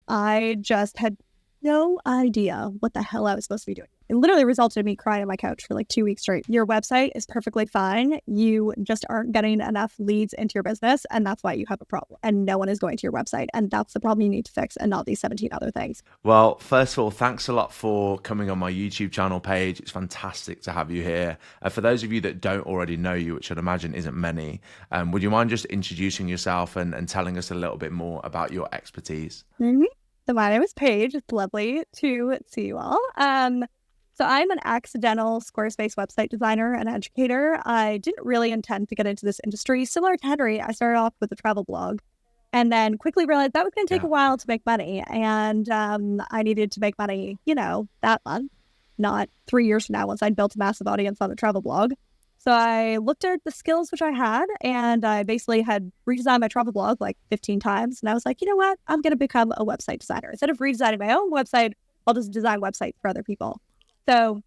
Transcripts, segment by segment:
I just had no idea what the hell I was supposed to be doing. It literally resulted in me crying on my couch for like 2 weeks straight. Your website is perfectly fine. You just aren't getting enough leads into your business, and that's why you have a problem. And no one is going to your website, and that's the problem you need to fix, and not these 17 other things. Well, first of all, thanks a lot for coming on my YouTube channel, Paige. It's fantastic to have you here. For those of you that don't already know you, which I'd imagine isn't many, would you mind just introducing yourself and telling us a little bit more about your expertise? Mm-hmm. So my name is Paige. It's lovely to see you all. So I'm an accidental Squarespace website designer and educator. I didn't really intend to get into this industry. Similar to Henry, I started off with a travel blog and then quickly realized that was going to take a while to make money. And I needed to make money, that month, not 3 years from now once I'd built a massive audience on the travel blog. So I looked at the skills which I had, and I basically had redesigned my travel blog like 15 times. And I was like, you know what? I'm going to become a website designer. Instead of redesigning my own website, I'll just design websites for other people. So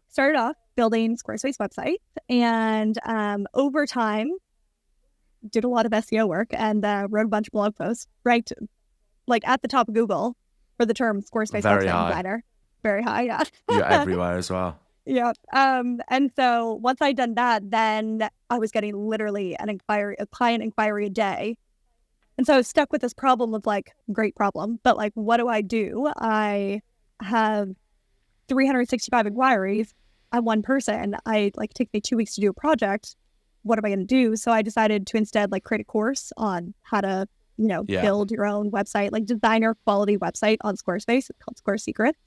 started off building Squarespace websites, and over time, did a lot of SEO work and wrote a bunch of blog posts, ranked like at the top of Google for the term Squarespace website designer. Very high, yeah. You're everywhere as well. Yeah. And so once I'd done that, then I was getting literally a client inquiry a day. And so I was stuck with this problem of like, great problem, but like, what do? I have 365 inquiries. I'm one person. It takes me 2 weeks to do a project. What am I going to do? So I decided to instead like create a course on how to, build your own website, like designer quality website on Squarespace. It's called Square Secrets.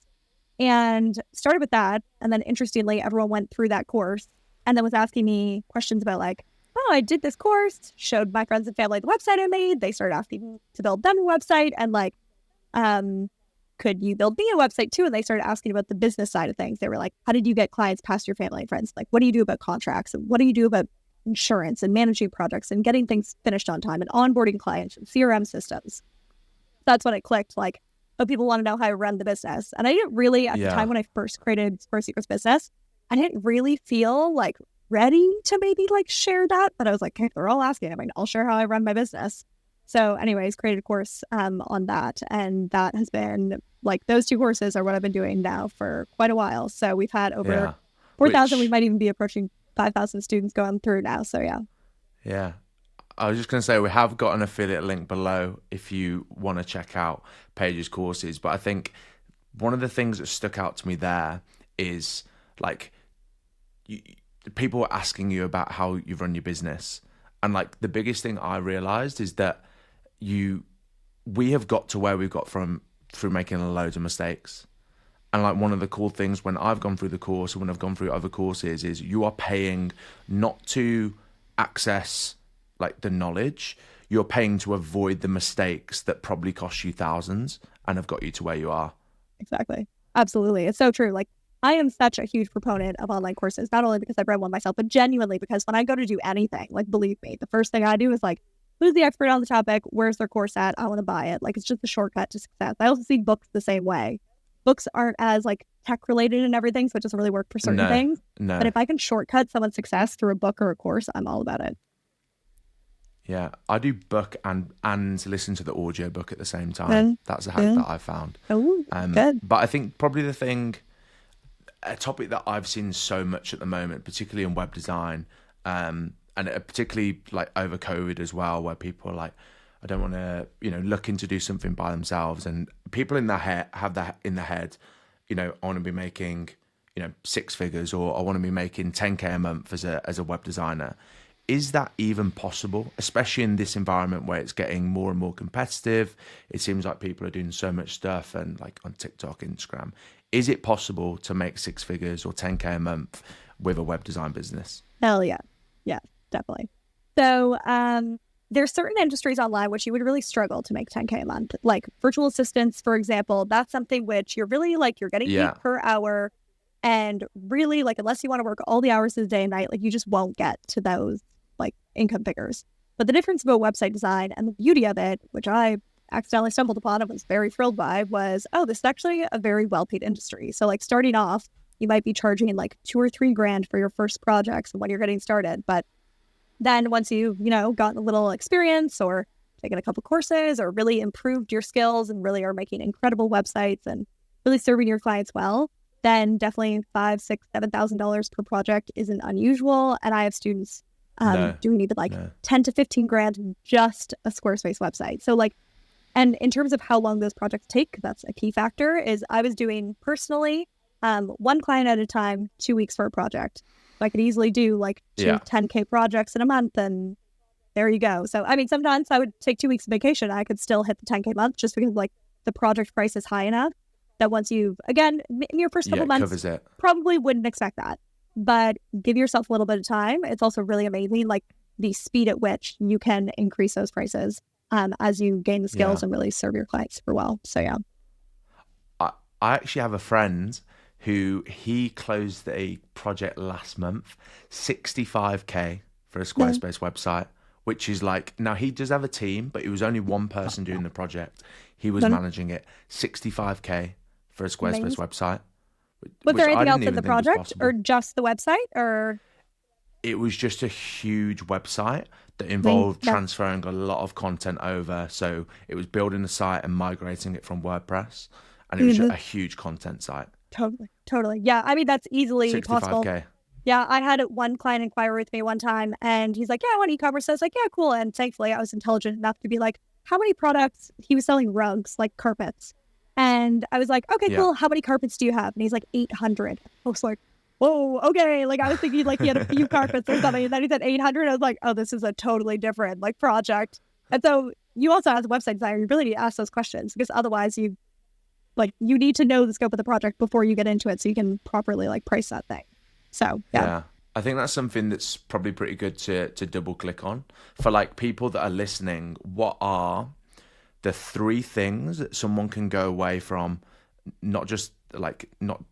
And started with that. And then interestingly, everyone went through that course and then was asking me questions about like, oh, I did this course, showed my friends and family the website I made. They started asking me to build them a website and like, could you build me a website too? And they started asking about the business side of things. They were like, how did you get clients past your family and friends? Like, what do you do about contracts? And what do you do about insurance and managing projects and getting things finished on time and onboarding clients and CRM systems? That's when it clicked. Like, oh, people want to know how I run the business. And I didn't really, at the time when I first created Square Secrets business, I didn't really feel like ready to maybe like share that. But I was like, okay, they're all asking. I mean, I'll share how I run my business. So anyways, created a course on that. And that has been like, those two courses are what I've been doing now for quite a while. So we've had over 4,000. We might even be approaching 5,000 students going through now. So yeah. Yeah. I was just going to say, we have got an affiliate link below if you want to check out Paige's courses. But I think one of the things that stuck out to me there is like people were asking you about how you run your business. And like the biggest thing I realized is that we have got to where we've got from through making loads of mistakes. And like one of the cool things when I've gone through the course or when I've gone through other courses is you are paying not to access like the knowledge, you're paying to avoid the mistakes that probably cost you thousands and have got you to where you are. Exactly. Absolutely. It's so true. Like I am such a huge proponent of online courses, not only because I've read one myself, but genuinely because when I go to do anything, like believe me, the first thing I do is like, who's the expert on the topic? Where's their course at? I want to buy it. Like it's just a shortcut to success. I also see books the same way. Books aren't as like tech related and everything, so it doesn't really work for certain things. No. But if I can shortcut someone's success through a book or a course, I'm all about it. Yeah, I do book and listen to the audio book at the same time. That's a hack that I've found. Oh, good. But I think probably a topic that I've seen so much at the moment, particularly in web design, and particularly like over COVID as well, where people are like, I don't want to, looking to do something by themselves, and people in their head have that in their head, I want to be making, 6 figures, or I want to be making 10K a month as a web designer. Is that even possible, especially in this environment where it's getting more and more competitive? It seems like people are doing so much stuff and like on TikTok, Instagram. Is it possible to make 6 figures or 10K a month with a web design business? Hell yeah. Yeah, definitely. So there's certain industries online which you would really struggle to make 10K a month. Like virtual assistants, for example, that's something which you're really like, you're getting paid per hour. And really like, unless you want to work all the hours of the day and night, like you just won't get to those like income figures. But the difference about website design and the beauty of it, which I accidentally stumbled upon and was very thrilled by, was, this is actually a very well-paid industry. So like starting off, you might be charging like $2 or $3 grand for your first projects when you're getting started. But then once you've, gotten a little experience or taken a couple courses or really improved your skills and really are making incredible websites and really serving your clients well, then definitely $5,000, $6,000, $7,000 per project isn't unusual. And I have students doing even like 10 to 15 grand just a Squarespace website. So like, and in terms of how long those projects take, that's a key factor, is I was doing personally one client at a time, 2 weeks for a project. So I could easily do like two 10K projects in a month, and there you go. So, I mean, sometimes I would take 2 weeks of vacation. I could still hit the 10K month just because like the project price is high enough that once you've, again, in your first couple months, probably wouldn't expect that. But give yourself a little bit of time. It's also really amazing, like the speed at which you can increase those prices as you gain the skills and really serve your clients super well. So, yeah. I actually have a friend who he closed a project last month, 65K for a Squarespace website, which is like, now he does have a team, but it was only one person doing the project. He was managing it. 65K for a Squarespace website. Was there anything else in the project or just the website, or? It was just a huge website that involved transferring a lot of content over. So it was building the site and migrating it from WordPress. And it was just a huge content site. Totally. Yeah. I mean, that's easily 65K. possible. Yeah. I had one client inquire with me one time and he's like, yeah, I want e-commerce. I was like, yeah, cool. And thankfully I was intelligent enough to be like, how many products? He was selling rugs, like carpets. And I was like, okay, cool. How many carpets do you have? And he's like, 800. I was like, whoa, okay. Like I was thinking like he had a few carpets or something. And then he said 800. I was like, oh, this is a totally different like project. And so you also, as a website designer, you really need to ask those questions because otherwise you need to know the scope of the project before you get into it so you can properly like price that thing. So, yeah. I think that's something that's probably pretty good to double click on for like people that are listening. What are the 3 things that someone can go away from, not just like, not,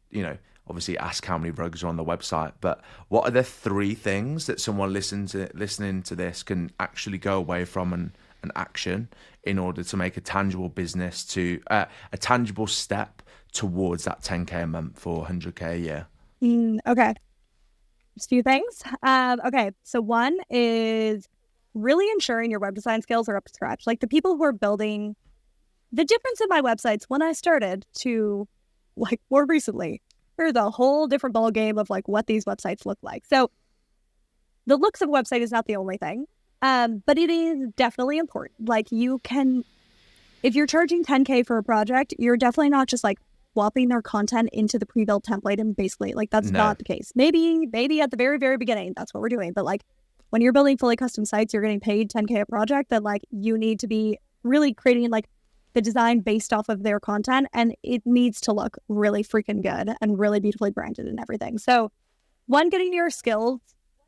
obviously ask how many rugs are on the website, but what are the 3 things that someone listening to this can actually go away from and action in order to make a tangible business to a tangible step towards that 10K a month or 100K a year? Okay. Just a few things. Okay. So one is really ensuring your web design skills are up to scratch. Like the people who are building, the difference in my websites when I started to like more recently, there's a whole different ball game of like what these websites look like. So the looks of a website is not the only thing. But it is definitely important. Like you can, if you're charging 10K for a project, you're definitely not just like swapping their content into the pre-built template and basically like that's not the case. Maybe at the very, very beginning, that's what we're doing. But like when you're building fully custom sites, you're getting paid 10K a project, then like you need to be really creating like the design based off of their content, and it needs to look really freaking good and really beautifully branded and everything. So one, getting your skills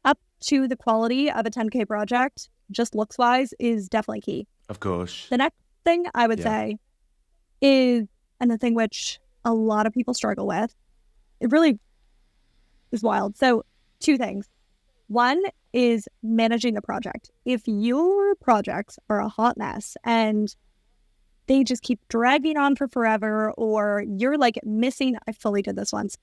up to the quality of a 10K project, just looks wise, is definitely key. Of course. The next thing I would say is, and the thing which a lot of people struggle with, it really is wild. So 2 things. One is managing the project. If your projects are a hot mess and they just keep dragging on for forever, or you're like missing, I fully did this once.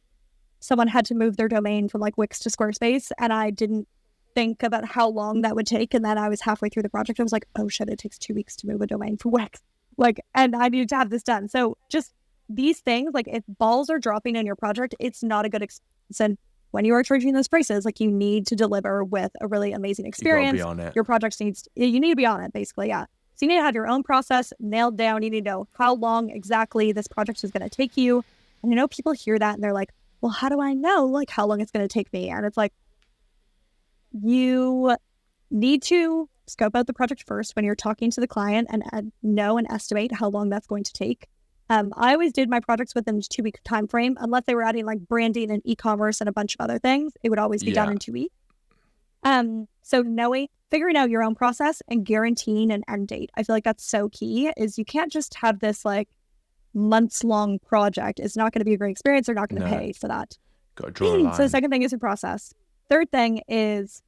Someone had to move their domain from like Wix to Squarespace, and I didn't think about how long that would take. And then I was halfway through the project. I was like, oh shit, it takes 2 weeks to move a domain from Wix. Like, and I needed to have this done. So just these things, like if balls are dropping in your project, it's not a good experience. And when you are charging those prices, like you need to deliver with a really amazing experience. You gotta be on it. Your project you need to be on it, basically. Yeah. So you need to have your own process nailed down. You need to know how long exactly this project is going to take you. And I know people hear that and they're like, well, how do I know like how long it's going to take me? And it's like, you need to scope out the project first when you're talking to the client and know and estimate how long that's going to take. I always did my projects within a 2-week time frame, unless they were adding like branding and e-commerce and a bunch of other things. It would always be done in 2 weeks. So figuring out your own process and guaranteeing an end date. I feel like that's so key, is you can't just have this like months long project. It's not going to be a great experience. They're not going to pay for that. Got to draw a line. So the second thing is your process. Third thing is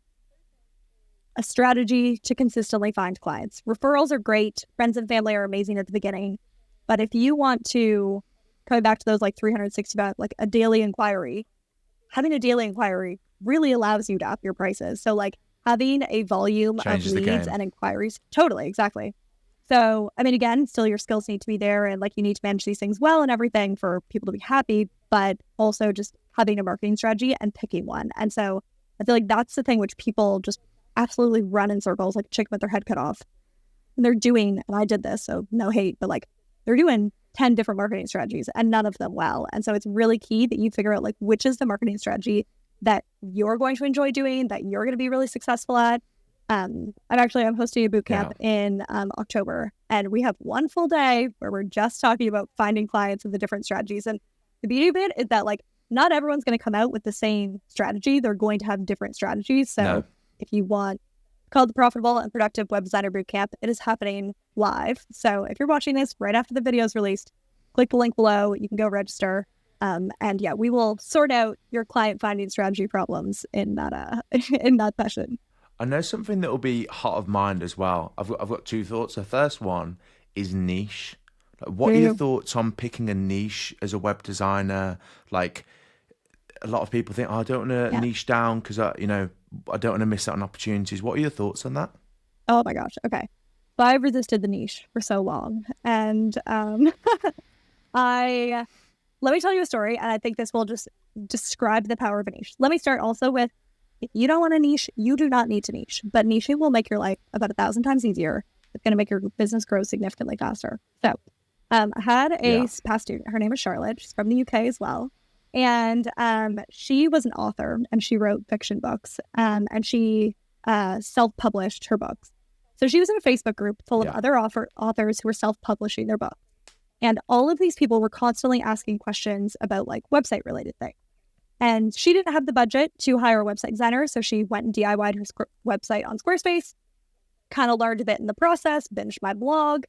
a strategy to consistently find clients. Referrals are great. Friends and family are amazing at the beginning. But if you want to, coming back to those like 365, like a daily inquiry, having a daily inquiry really allows you to up your prices. So like having a volume of leads and inquiries. Totally, exactly. So, I mean, again, still your skills need to be there and like you need to manage these things well and everything for people to be happy, but also just having a marketing strategy and picking one. And so I feel like that's the thing which people just absolutely run in circles like a chicken with their head cut off. And they're doing, and I did this, so no hate, but like they're doing 10 different marketing strategies and none of them well. And so it's really key that you figure out like which is the marketing strategy that you're going to enjoy doing, that you're going to be really successful at. I'm hosting a bootcamp in October, and we have one full day where we're just talking about finding clients and the different strategies. And the beauty of it is that like not everyone's going to come out with the same strategy. They're going to have different strategies. So if you want, called the Profitable and Productive Web Designer Bootcamp, it is happening live. So if you're watching this right after the video is released, click the link below. You can go register. And yeah, we will sort out your client finding strategy problems in that in that session. I know something that will be hot of mind as well. I've got two thoughts. The first one is niche. Like, what are your thoughts on picking a niche as a web designer? Like, a lot of people think, oh, I don't want to niche down because I don't want to miss out on opportunities. What are your thoughts on that? Oh my gosh. Okay. So I've resisted the niche for so long, and let me tell you a story, and I think this will just describe the power of a niche. Let me start also with, if you don't want a niche, you do not need to niche, but niching will make your life about 1,000 times easier. It's going to make your business grow significantly faster. So I had a past student. Her name is Charlotte. She's from the UK as well. And she was an author, and she wrote fiction books, and she self-published her books. So she was in a Facebook group full of other authors who were self-publishing their books. And all of these people were constantly asking questions about like website-related things. And she didn't have the budget to hire a website designer, so she went and DIY'd her website on Squarespace, kind of learned a bit in the process, binged my blog,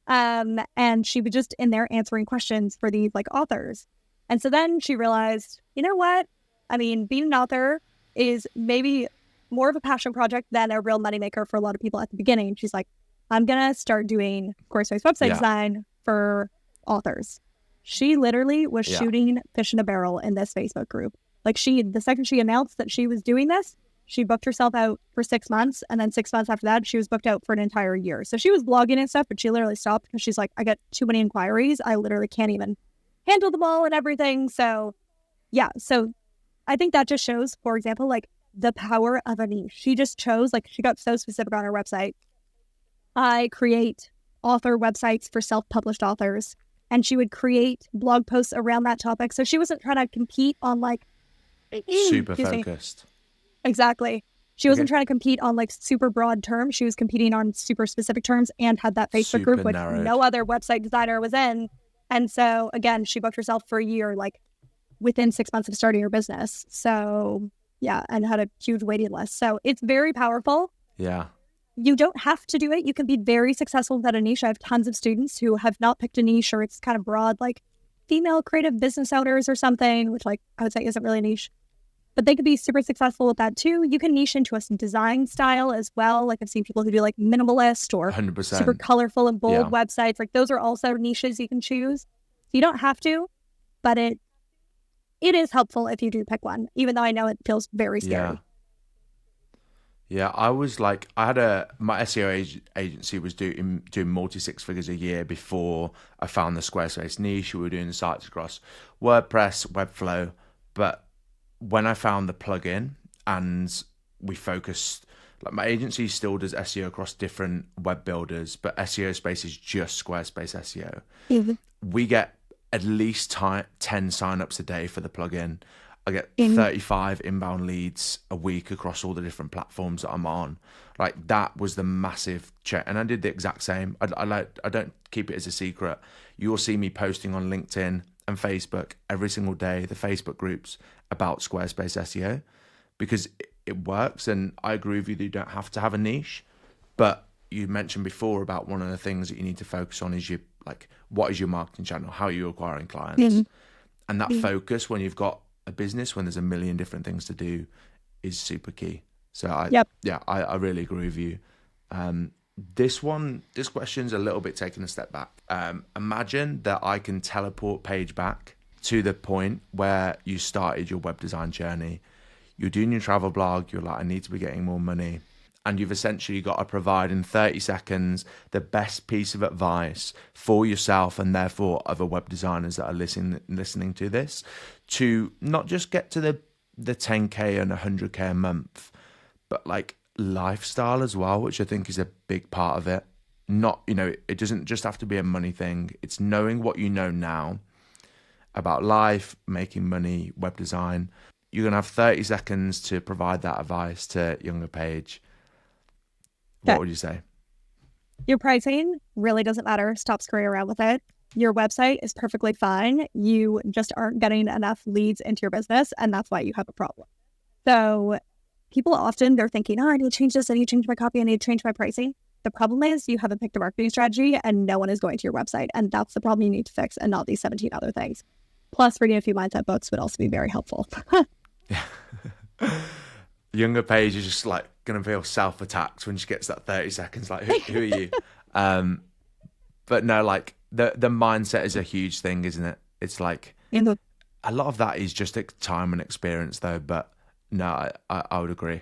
and she was just in there answering questions for these like authors. And so then she realized, you know what? I mean, being an author is maybe more of a passion project than a real moneymaker for a lot of people at the beginning. She's like, I'm going to start doing Squarespace website design for authors. She literally was shooting fish in a barrel in this Facebook group. Like the second she announced that she was doing this, she booked herself out for 6 months. And then 6 months after that, she was booked out for an entire year. So she was blogging and stuff, but she literally stopped because she's like, I get too many inquiries. I literally can't even handle them all and everything. So yeah. So I think that just shows, for example, like the power of a niche. She just chose, like she got so specific on her website. I create author websites for self-published authors. And she would create blog posts around that topic. So she wasn't trying to compete on like... super focused. Exactly. She wasn't trying to compete on like super broad terms. She was competing on super specific terms and had that Facebook group, which no other website designer was in. And so again, she booked herself for a year, like within 6 months of starting her business. So yeah, and had a huge waiting list. So it's very powerful. Yeah. You don't have to do it. You can be very successful without a niche. I have tons of students who have not picked a niche, or it's kind of broad, like female creative business owners or something, which like I would say isn't really a niche. But they could be super successful with that too. You can niche into a design style as well. Like I've seen people who do like minimalist or 100%. Super colorful and bold websites. Like those are also niches you can choose. So you don't have to, but it is helpful if you do pick one, even though I know it feels very scary. Yeah, I was like, my SEO agency was doing multi-six figures a year before I found the Squarespace niche. We were doing sites across WordPress, Webflow, but when I found the plugin and we focused, like my agency still does SEO across different web builders, but SEO Space is just Squarespace SEO. Mm-hmm. We get at least 10 signups a day for the plugin. I get 35 inbound leads a week across all the different platforms that I'm on. Like that was the massive check. And I did the exact same. I don't keep it as a secret. You'll see me posting on LinkedIn and Facebook every single day, the Facebook groups about Squarespace SEO, because it works. And I agree with you that you don't have to have a niche, but you mentioned before about one of the things that you need to focus on is what is your marketing channel? How are you acquiring clients? Mm-hmm. And that focus when you've got a business, when there's a million different things to do, is super key. So I really agree with you. This question's a little bit taking a step back. Imagine that I can teleport Paige back to the point where you started your web design journey. You're doing your travel blog. You're like, I need to be getting more money. and you've essentially got to provide in 30 seconds the best piece of advice for yourself and therefore other web designers that are listening to this, to not just get to the 10K and 100K a month, but like lifestyle as well, which I think is a big part of it. Not, it doesn't just have to be a money thing. It's knowing what you know now about life, making money, web design. You're going to have 30 seconds to provide that advice to younger Paige. What Okay. would you say? Your pricing really doesn't matter. Stop screwing around with it. Your website is perfectly fine. You just aren't getting enough leads into your business, and that's why you have a problem. So people often, they're thinking, oh, I need to change this. I need to change my copy. I need to change my pricing. The problem is you haven't picked a marketing strategy and no one is going to your website. And that's the problem you need to fix, and not these 17 other things. Plus, reading a few mindset books would also be very helpful. Younger Paige is just like going to feel self-attacked when she gets that 30 seconds. Like, who are you? But no, like the mindset is a huge thing, isn't it? It's like a lot of that is just time and experience, though. But no, I would agree.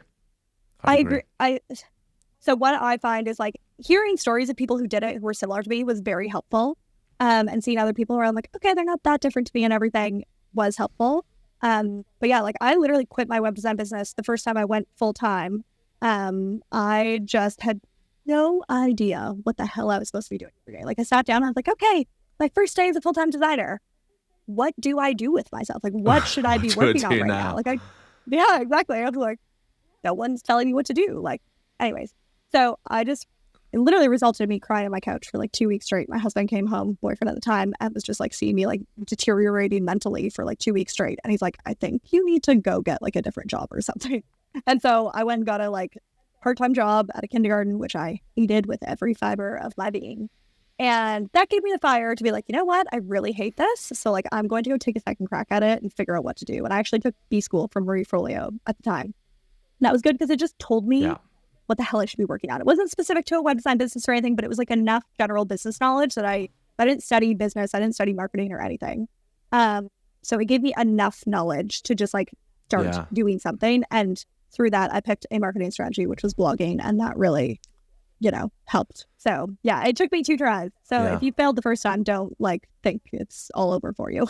I agree. So what I find is like hearing stories of people who did it who were similar to me was very helpful. And seeing other people where I'm like, okay, they're not that different to me and everything was helpful. But yeah, like I literally quit my web design business the first time I went full time. I just had no idea what the hell I was supposed to be doing every day. Like I sat down and I was like, okay, my first day as a full-time designer, what do I do with myself? Like, what should I be working on right now? Like yeah, exactly. I was like, no one's telling me what to do. Like, anyways, so it literally resulted in me crying on my couch for like 2 weeks straight. My husband came home, boyfriend at the time, and was just like seeing me like deteriorating mentally for like 2 weeks straight. And he's like, I think you need to go get like a different job or something. And so I went and got a like part-time job at a kindergarten, which I hated with every fiber of my being. And that gave me the fire to be like, you know what? I really hate this. So like, I'm going to go take a second crack at it and figure out what to do. And I actually took B school from Marie Forleo at the time. And that was good because it just told me what the hell I should be working on. It wasn't specific to a web design business or anything, but it was like enough general business knowledge that I didn't study business. I didn't study marketing or anything. So it gave me enough knowledge to just like start doing something. And through that, I picked a marketing strategy, which was blogging. And that really, helped. So yeah, it took me 2 tries. So if you failed the first time, don't like think it's all over for you.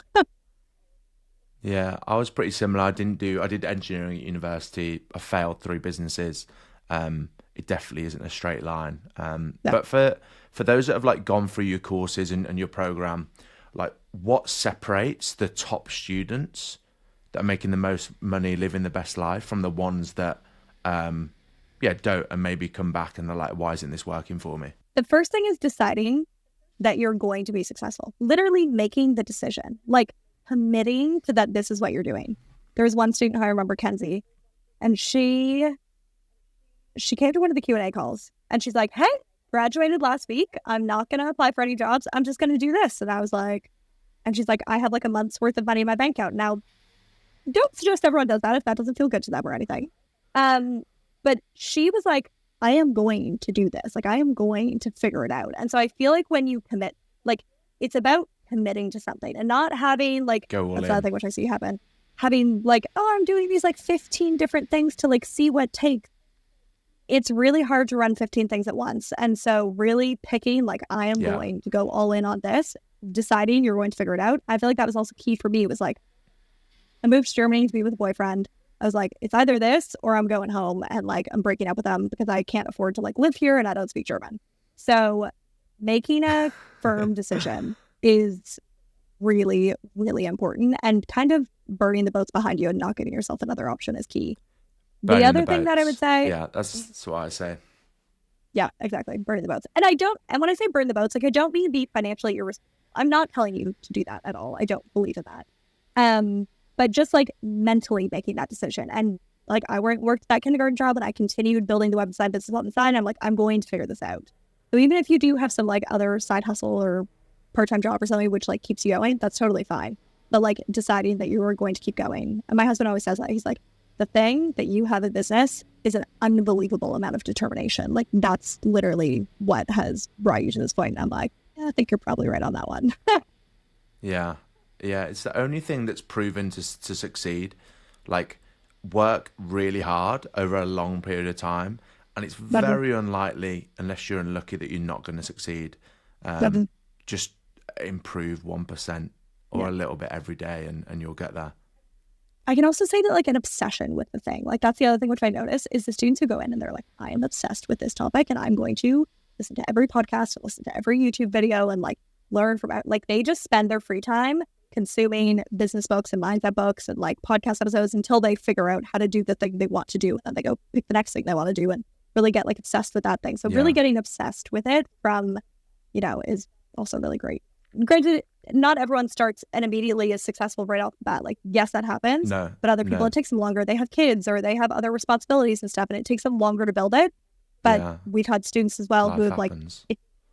Yeah, I was pretty similar. I did engineering at university. I failed 3 businesses. It definitely isn't a straight line. No. But for those that have like gone through your courses and your program, like what separates the top students that are making the most money, living the best life, from the ones that don't, and maybe come back and they're like, why isn't this working for me? The first thing is deciding that you're going to be successful. Literally making the decision, like committing to that this is what you're doing. There was one student who I remember, Kenzie, and she came to one of the Q&A calls and she's like, hey, graduated last week. I'm not going to apply for any jobs. I'm just going to do this. And I was like, and she's like, I have like a month's worth of money in my bank account. Now, don't suggest everyone does that if that doesn't feel good to them or anything. But she was like, I am going to do this. Like, I am going to figure it out. And so I feel like when you commit, like, it's about committing to something and not having like, that's the other thing which I see happen, having like, oh, I'm doing these like 15 different things to like see what takes. It's really hard to run 15 things at once. And so really picking like, I am going to go all in on this, deciding you're going to figure it out. I feel like that was also key for me. It was like, I moved to Germany to be with a boyfriend. I was like, it's either this or I'm going home and like I'm breaking up with them because I can't afford to like live here and I don't speak German. So making a firm decision is really, really important, and kind of burning the boats behind you and not giving yourself another option is key. The other thing that I would say, that's what I say. Yeah, exactly. Burning the boats. And when I say burn the boats, like I don't mean be financially irresponsible. I'm not telling you to do that at all. I don't believe in that. But just like mentally making that decision. And like I worked that kindergarten job and I continued building the website business on the side. I'm like, I'm going to figure this out. So even if you do have some like other side hustle or part-time job or something which like keeps you going, that's totally fine. But like deciding that you are going to keep going. And my husband always says that. He's like, the thing that you have in business is an unbelievable amount of determination. Like that's literally what has brought you to this point. And I'm like, yeah, I think you're probably right on that one. Yeah, it's the only thing that's proven to succeed. Like work really hard over a long period of time And it's Mhm. very unlikely, unless you're unlucky, that you're not going to succeed. Mhm. Just improve 1% or Yeah. a little bit every day, and you'll get there. I can also say that like an obsession with the thing, like that's the other thing which I notice is the students who go in and they're like, I am obsessed with this topic and I'm going to listen to every podcast, listen to every YouTube video and like learn from it. Like they just spend their free time consuming business books and mindset books and like podcast episodes until they figure out how to do the thing they want to do. And then they go pick the next thing they want to do and really get like obsessed with that thing. So really Yeah. getting obsessed with it from, is also really great. Granted, not everyone starts and immediately is successful right off the bat. Like, yes, that happens. No. But other people, No. it takes them longer. They have kids or they have other responsibilities and stuff, and it takes them longer to build it. But Yeah. we've had students as well who Life have like, happens.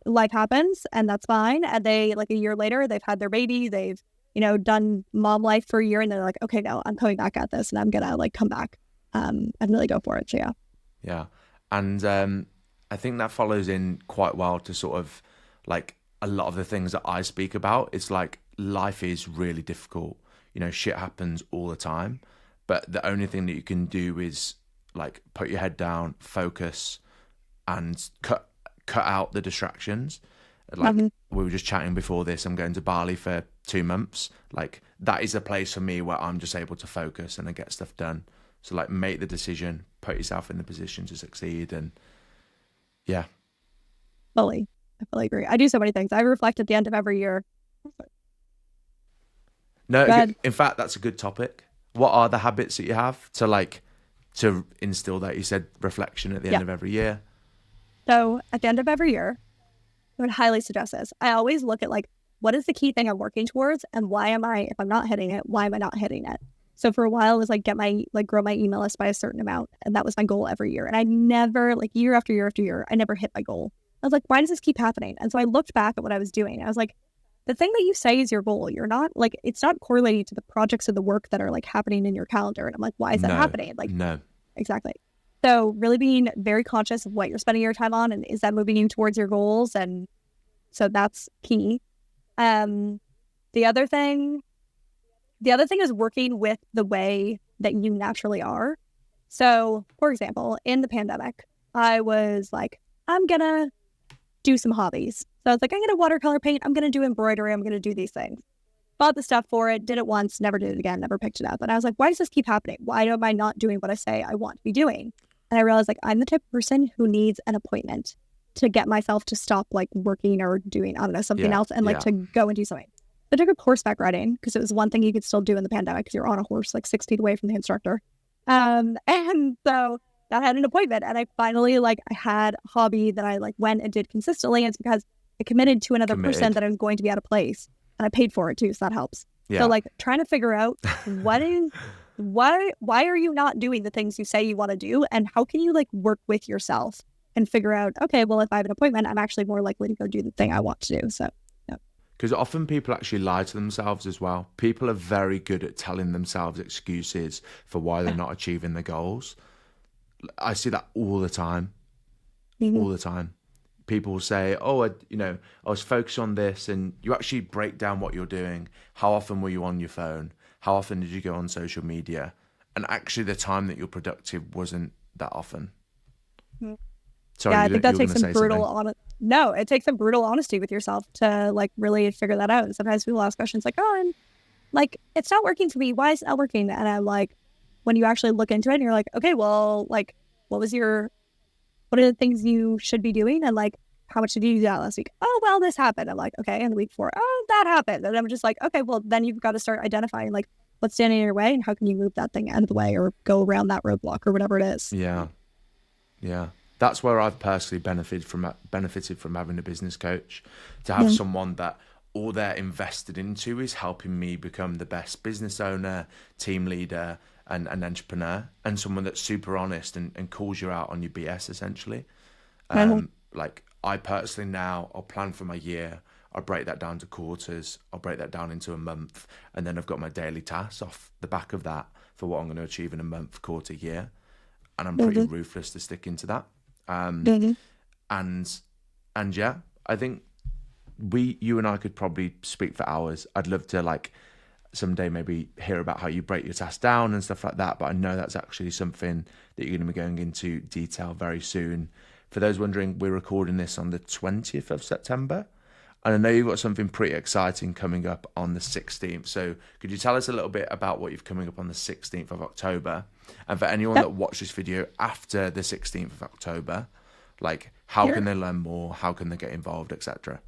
life happens and that's fine. And they, like a year later, they've had their baby. They've, done mom life for a year and they're like, okay, no, I'm coming back at this and I'm going to like come back and really go for it. So, yeah. Yeah. And I think that follows in quite well to sort of like a lot of the things that I speak about. It's like life is really difficult. Shit happens all the time. But the only thing that you can do is like put your head down, focus, and cut out the distractions. Like we were just chatting before this, I'm going to Bali for 2 months. Like that is a place for me where I'm just able to focus and I get stuff done. So like make the decision, put yourself in the position to succeed, and yeah. I fully agree. I do so many things. I reflect at the end of every year. No, Go ahead. in fact, that's a good topic. What are the habits that you have to instill that? You said reflection at the end of every year. So at the end of every year, I would highly suggest this. I always look at like, what is the key thing I'm working towards and if I'm not hitting it, why am I not hitting it? So for a while it was like grow my email list by a certain amount. And that was my goal every year. And I never, like year after year after year, I never hit my goal. I was like, why does this keep happening? And so I looked back at what I was doing. I was like, the thing that you say is your goal, you're not like, it's not correlating to the projects of the work that are like happening in your calendar. And I'm like, why is that happening? Like, no. Exactly. So really being very conscious of what you're spending your time on and is that moving you towards your goals? And so that's key. The other thing is working with the way that you naturally are. So for example, in the pandemic, I was like, I'm going to do some hobbies. So I was like, I'm going to watercolor paint. I'm going to do embroidery. I'm going to do these things. Bought the stuff for it, did it once, never did it again, never picked it up. And I was like, why does this keep happening? Why am I not doing what I say I want to be doing? And I realized like, I'm the type of person who needs an appointment to get myself to stop like working or doing, I don't know, something else and like to go and do something. I took up horseback riding because it was one thing you could still do in the pandemic because you're on a horse like 6 feet away from the instructor. And so that had an appointment and I finally I had a hobby that I like went and did consistently. And it's because I committed to another person that I was going to be at a place and I paid for it too. So that helps. Yeah. So like trying to figure out why are you not doing the things you say you want to do? And how can you like work with yourself and figure out, okay, well, if I have an appointment, I'm actually more likely to go do the thing I want to do. So, yeah. Because often people actually lie to themselves as well. People are very good at telling themselves excuses for why they're not achieving their goals. I see that all the time. All the time. People say, oh, I was focused on this, and you actually break down what you're doing. How often were you on your phone? How often did you go on social media? And actually the time that you're productive wasn't that often. Sorry, I think that takes some brutal it takes some brutal honesty with yourself to like really figure that out. And sometimes people ask questions like, oh, and like, it's not working for me. Why is it not working? And I'm like, when you actually look into it and you're like, okay, well, like, what are the things you should be doing? And like, how much did you do that last week? Oh, well, this happened. I'm like, okay. And the week before, oh, that happened. And I'm just like, okay, well, then you've got to start identifying like what's standing in your way and how can you move that thing out of the way or go around that roadblock or whatever it is. Yeah. Yeah. That's where I've personally benefited from having a business coach, to have someone that all they're invested into is helping me become the best business owner, team leader, and an entrepreneur, and someone that's super honest and calls you out on your BS essentially. Like I personally now, I'll plan for my year. I'll break that down to quarters. I'll break that down into a month. And then I've got my daily tasks off the back of that for what I'm going to achieve in a month, quarter, year. And I'm pretty ruthless to stick into that. And yeah, I think you and I could probably speak for hours. I'd love to like someday maybe hear about how you break your task down and stuff like that. But I know that's actually something that you're going to be going into detail very soon. For those wondering, we're recording this on the 20th of September. And I know you've got something pretty exciting coming up on the 16th. So could you tell us a little bit about what you've coming up on the 16th of October? And for anyone that watched this video after the 16th of October, like how can they learn more? How can they get involved, etc.?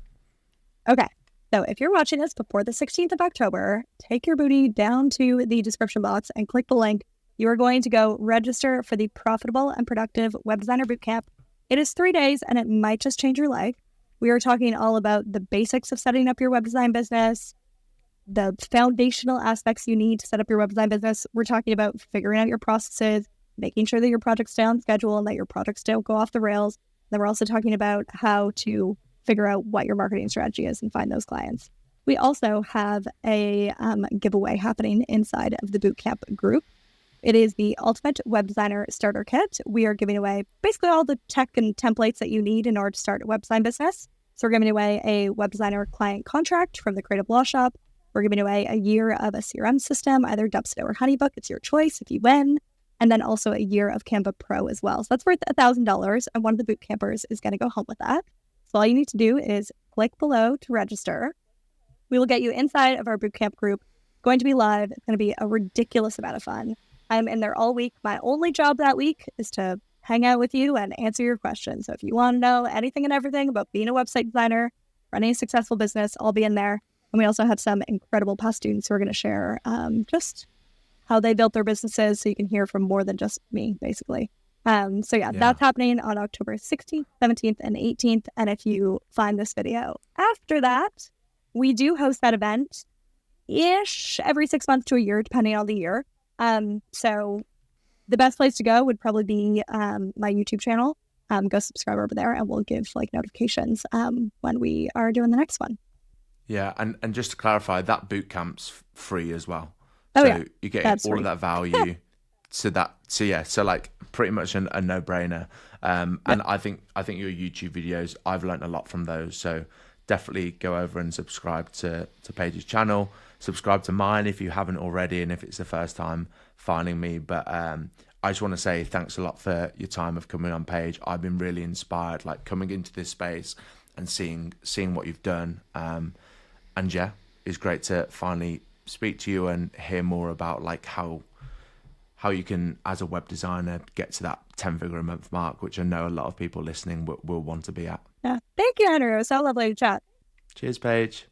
Okay. So if you're watching this before the 16th of October, take your booty down to the description box and click the link. You are going to go register for the Profitable and Productive Web Designer Bootcamp. It is 3 days and it might just change your life. We are talking all about the basics of setting up your web design business, the foundational aspects you need to set up your web design business. We're talking about figuring out your processes, making sure that your projects stay on schedule and that your projects don't go off the rails. Then we're also talking about how to figure out what your marketing strategy is and find those clients. We also have a giveaway happening inside of the bootcamp group. It is the Ultimate Web Designer Starter Kit. We are giving away basically all the tech and templates that you need in order to start a web design business. So we're giving away a web designer client contract from the Creative Law Shop. We're giving away a year of a CRM system, either Dubsado or Honeybook. It's your choice if you win. And then also a year of Canva Pro as well. So that's worth $1,000. And one of the boot campers is going to go home with that. So all you need to do is click below to register. We will get you inside of our bootcamp group. It's going to be live. It's going to be a ridiculous amount of fun. I'm in there all week. My only job that week is to hang out with you and answer your questions. So if you want to know anything and everything about being a website designer, running a successful business, I'll be in there. And we also have some incredible past students who are going to share just how they built their businesses, so you can hear from more than just me, basically. That's happening on October 16th, 17th, and 18th. And if you find this video after that, we do host that event-ish every 6 months to a year, depending on the year. So the best place to go would probably be my YouTube channel. Go subscribe over there and we'll give notifications when we are doing the next one. Yeah, and just to clarify, that bootcamp's free as well. Oh, so yeah. you're getting That's all free. of that value. So like pretty much a no-brainer. And I think your YouTube videos, I've learned a lot from those. So definitely go over and subscribe to Paige's channel. Subscribe to mine if you haven't already, and if it's the first time finding me. But I just want to say thanks a lot for your time of coming on, Paige. I've been really inspired, like coming into this space and seeing what you've done. And yeah, it's great to finally speak to you and hear more about like how you can, as a web designer, get to that 10-figure a month mark, which I know a lot of people listening will want to be at. Yeah. Thank you, Andrew. It was so lovely to chat. Cheers, Paige.